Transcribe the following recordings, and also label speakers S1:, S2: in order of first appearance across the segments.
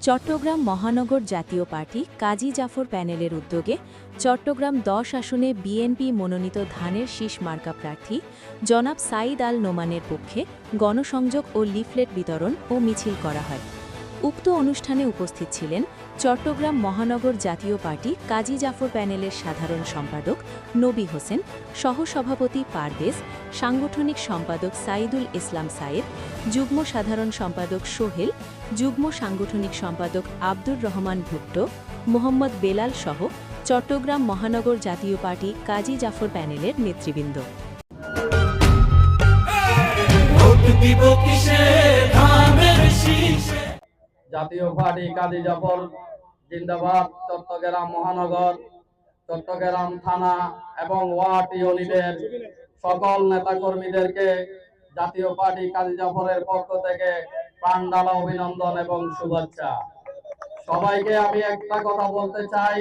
S1: চট্টগ্রাম মহানগর জাতীয় পার্টি কাজী জাফর প্যানেলের উদ্যোগে চট্টগ্রাম ১০ আসনে বিএনপি মনোনীত ধানের শীষ মার্কা প্রার্থী জনাব সাঈদ আল নোমানের পক্ষে গণসংযোগ ও লিফলেট বিতরণ ও মিছিল করা হয়। উক্ত অনুষ্ঠানে উপস্থিত ছিলেন চট্টগ্রাম মহানগর জাতীয় পার্টি কাজী জাফর প্যানেলের সাধারণ সম্পাদক নবী হোসেন, সহসভাপতি পারভেজ, সাংগঠনিক সম্পাদক সাইদুল ইসলাম সায়েদ, যুগ্ম সাধারণ সম্পাদক সোহেল, যুগ্ম সাংগঠনিক সম্পাদক আব্দুর রহমান ভুট্টো, মোহাম্মদ বেলাল সহ চট্টগ্রাম মহানগর জাতীয় পার্টি কাজী জাফর প্যানেলের নেতৃবৃন্দ।
S2: জাতীয় পার্টি কাজী জাফর জিন্দাবাদ। চট্টগ্রাম মহানগর, চট্টগ্রাম থানা এবং ওয়ার্ড ইউনিটের সকল নেতাকর্মীদেরকে জাতীয় পার্টি কাজী জাফরের পক্ষ থেকে প্রাণঢালা অভিনন্দন এবং শুভেচ্ছা। সবাইকে আমি একটা কথা বলতে চাই,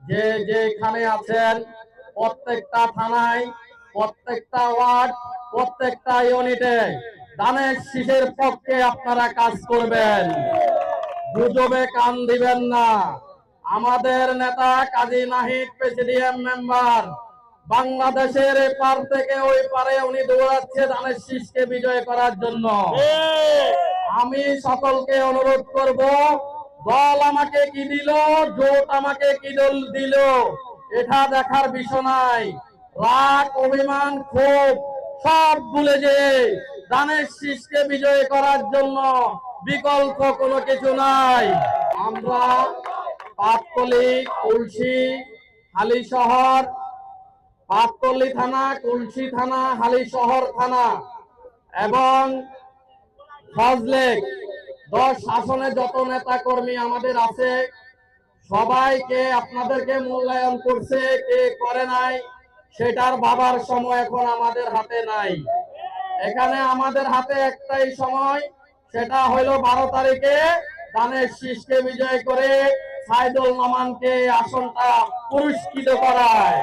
S2: যে যেখানে আছেন প্রত্যেকটা থানায়, প্রত্যেকটা ওয়ার্ড, প্রত্যেকটা ইউনিটে ধানের শীষের পক্ষে আপনারা কাজ করবেন, গুজবে কান দিবেন না। আমাদের নেতা কাজী নাহিদ প্রেসিডিয়াম মেম্বার বাংলাদেশের এপার থেকে ওই পারে উনি দৌড়াচ্ছে ধানের শীষকে বিজয় করার জন্য। আমি সকলকে অনুরোধ করব, দল আমাকে কি দিল, জোট আমাকে কি দল দিল, এটা দেখার বিষয় নাই। রাগ, অভিমান, ক্ষোভ সব ভুলে যে ধানের শীষকে বিজয় করার জন্য বিকল্প কোনো কিছু নাই। আমরা পাতকলি, কুলসি, হালিশহর, পাতকলি থানা, কুলসি থানা, হালিশহর থানা এবং ফজলেক 10 আসনে যত নেতা কর্মী আমাদের আছে সবাইকে আপনাদেরকে মূল্যায়ন করছে, কে করে নাই সেটার ভাবার সময় এখন আমাদের হাতে নাই। এখানে আমাদের হাতে একটাই সময়, সেটা হলো 12 তারিখে ধানের শীষকে বিজয় করে সাইদুল নোমানকে আসনটা পুরস্কৃত করায়।